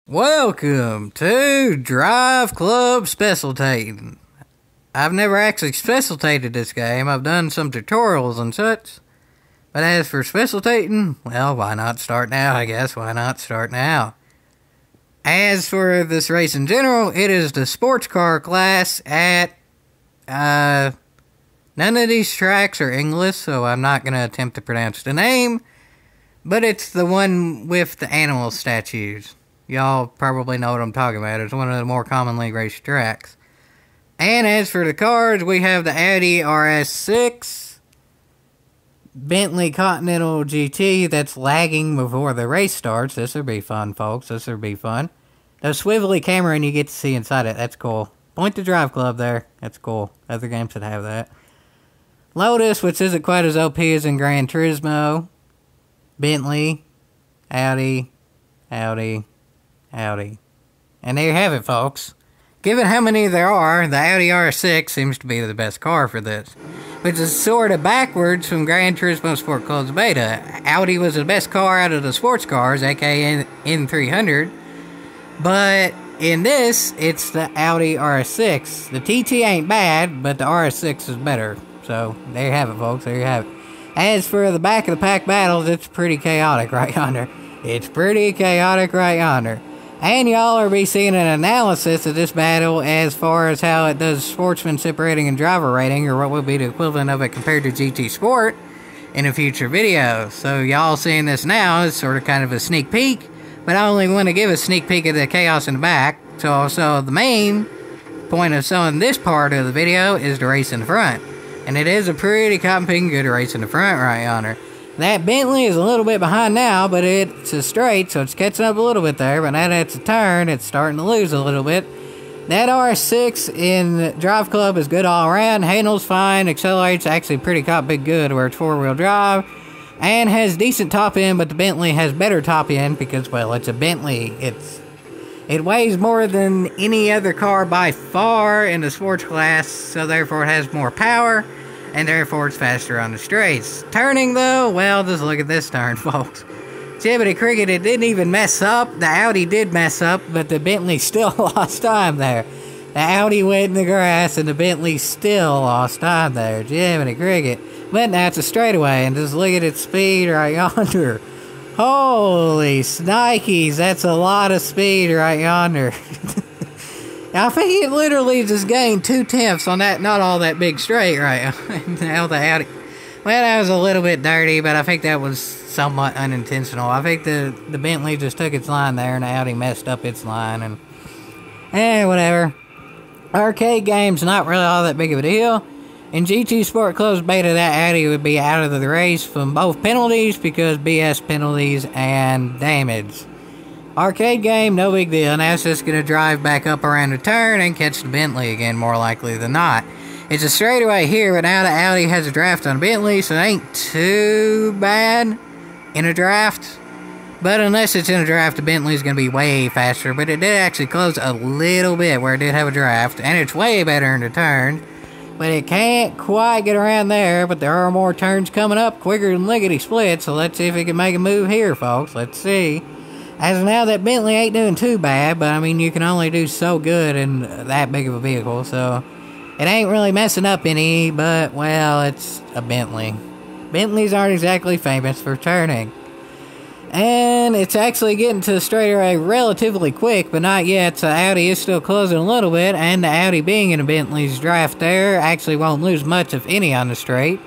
Welcome to Driveclub Specialtatin. I've never actually specialtated this game. I've done some tutorials and such. But as for specialtating, well, why not start now, I guess. Why not start now? As for this race in general, it is the sports car class at, none of these tracks are English, so I'm not going to attempt to pronounce the name. But it's the one with the animal statues. Y'all probably know what I'm talking about. It's one of the more commonly raced tracks. And as for the cars, we have the Audi RS6, Bentley Continental GT that's lagging before the race starts. This will be fun, folks. This will be fun. The swivelly camera and you get to see inside it. That's cool. Point to Driveclub there. That's cool. Other games that have that. Lotus, which isn't quite as OP as in Gran Turismo. Bentley, Audi. And there you have it, folks. Given how many there are, the Audi RS6 seems to be the best car for this. Which is sort of backwards from Gran Turismo Sport Club's beta. Audi was the best car out of the sports cars, aka N300. But in this, it's the Audi RS6. The TT ain't bad, but the RS6 is better. So, there you have it, folks. There you have it. As for the back of the pack battles, it's pretty chaotic right yonder. It's pretty chaotic right yonder. And y'all are be seeing an analysis of this battle as far as how it does sportsmanship rating and driver rating, or what would be the equivalent of it compared to GT Sport, in a future video. So y'all seeing this now is sort of kind of a sneak peek, but I only want to give a sneak peek of the chaos in the back. So the main point of showing this part of the video is the race in the front. And it is a pretty cotton-picking good race in the front right yonder. That Bentley is a little bit behind now, but it's a straight, so it's catching up a little bit there. But now that it's a turn, it's starting to lose a little bit. That RS6 in Driveclub is good all around. Handles fine, accelerates actually pretty cockpit good where it's four-wheel drive. And has decent top end, but the Bentley has better top end because, well, it's a Bentley. It weighs more than any other car by far in the sports class, so therefore it has more power. And therefore it's faster on the straights. Turning though, well, just look at this turn, folks. Jibbity cricket, it didn't even mess up. The Audi did mess up, but the Bentley still lost time there. The Audi went in the grass and the Bentley still lost time there. Jibbity cricket. But now it's a straightaway, and just look at its speed right yonder. Holy snikes, that's a lot of speed right yonder. I think it literally just gained 2/10 on that, not all that big straight, right? Now the Audi, well, that was a little bit dirty, but I think that was somewhat unintentional. I think the Bentley just took its line there, and the Audi messed up its line, and whatever. Arcade game's not really all that big of a deal. In GT Sport Club's beta, that Audi would be out of the race from both penalties, because BS penalties and damage. Arcade game, no big deal. Now it's just going to drive back up around the turn and catch the Bentley again, more likely than not. It's a straightaway here, but now the Audi has a draft on Bentley, so it ain't too bad in a draft. But unless it's in a draft, the Bentley's going to be way faster. But it did actually close a little bit where it did have a draft, and it's way better in the turn. But it can't quite get around there, but there are more turns coming up quicker than lickety split, so let's see if it can make a move here, folks. Let's see. As of now, that Bentley ain't doing too bad, but I mean, you can only do so good in that big of a vehicle, so it ain't really messing up any, but, well, it's a Bentley. Bentleys aren't exactly famous for turning. And it's actually getting to the straightaway relatively quick, but not yet, so Audi is still closing a little bit, and the Audi being in a Bentley's draft there actually won't lose much, if any, on the straight.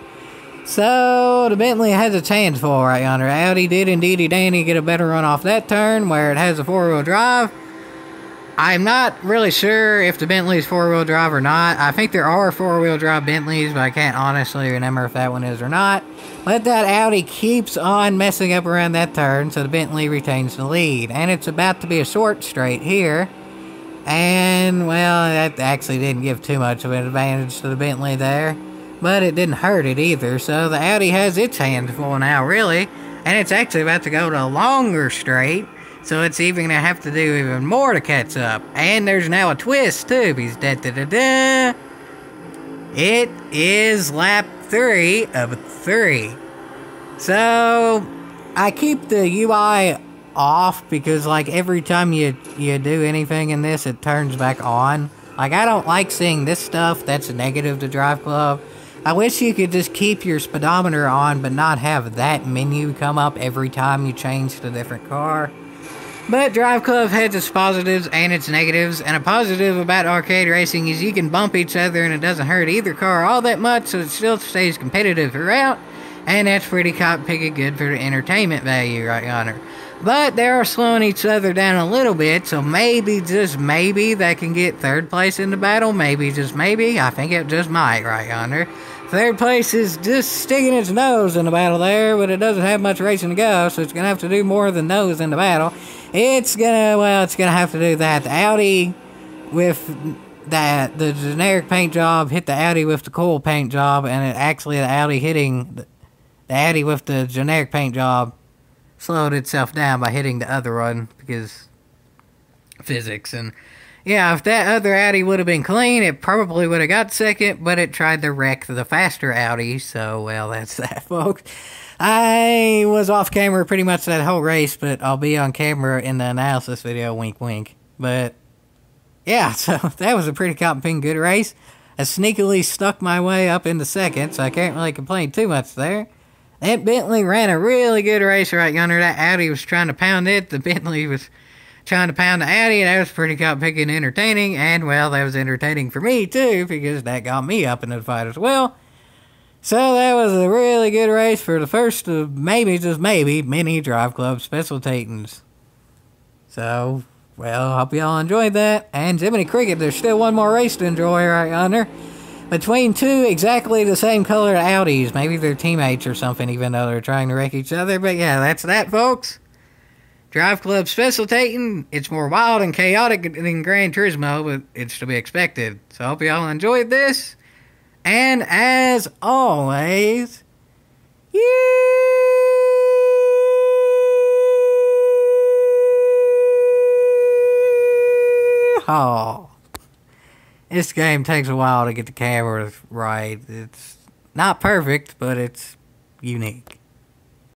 So, the Bentley has its hands full right yonder. Audi did indeedy dandy get a better run off that turn where it has a four-wheel drive. I'm not really sure if the Bentley's four-wheel drive or not. I think there are four-wheel drive Bentleys, but I can't honestly remember if that one is or not. But that Audi keeps on messing up around that turn, so the Bentley retains the lead. And it's about to be a short straight here. And, well, that actually didn't give too much of an advantage to the Bentley there. But it didn't hurt it either, so the Audi has its hands full now, really. And it's actually about to go to a longer straight, so it's even going to have to do even more to catch up. And there's now a twist, too, because it is lap 3 of 3. So, I keep the UI off because like every time you do anything in this, it turns back on. Like I don't like seeing this stuff that's negative to Driveclub. I wish you could just keep your speedometer on but not have that menu come up every time you change to a different car. But Driveclub has its positives and its negatives, and a positive about arcade racing is you can bump each other and it doesn't hurt either car all that much, so it still stays competitive throughout, and that's pretty cop-picky good for the entertainment value right yonder. But they are slowing each other down a little bit, so maybe, just maybe, they can get third place in the battle. Maybe, just maybe. I think it just might right yonder. Third place is just sticking its nose in the battle there, but it doesn't have much racing to go, so it's going to have to do more than nose in the battle. It's going to have to do that. The Audi with the generic paint job hit the Audi with the cool paint job, and it actually, the Audi hitting the Audi with the generic paint job slowed itself down by hitting the other one because physics. And yeah, if that other Audi would have been clean, it probably would have got second, but it tried to wreck the faster Audi, so, well, that's that, folks. I was off camera pretty much that whole race, but I'll be on camera in the analysis video, wink, wink. But, yeah, so that was a pretty cotton good race. I sneakily stuck my way up into second, so I can't really complain too much there. That Bentley ran a really good race right yonder. That Audi was trying to pound it. The Bentley was trying to pound the Audi, and that was pretty cop-picking and entertaining. And, well, that was entertaining for me, too, because that got me up in the fight as well. So that was a really good race for the first of maybe, just maybe, many Driveclub Specialtatins. So, well, hope y'all enjoyed that. And Jiminy Cricket, there's still one more race to enjoy right yonder. Between two exactly the same colored Audis. Maybe they're teammates or something, even though they're trying to wreck each other. But yeah, that's that, folks. Driveclub Specialtatin, it's more wild and chaotic than Gran Turismo, but it's to be expected. So I hope y'all enjoyed this. And as always, yeehaw. This game takes a while to get the cameras right. It's not perfect, but it's unique.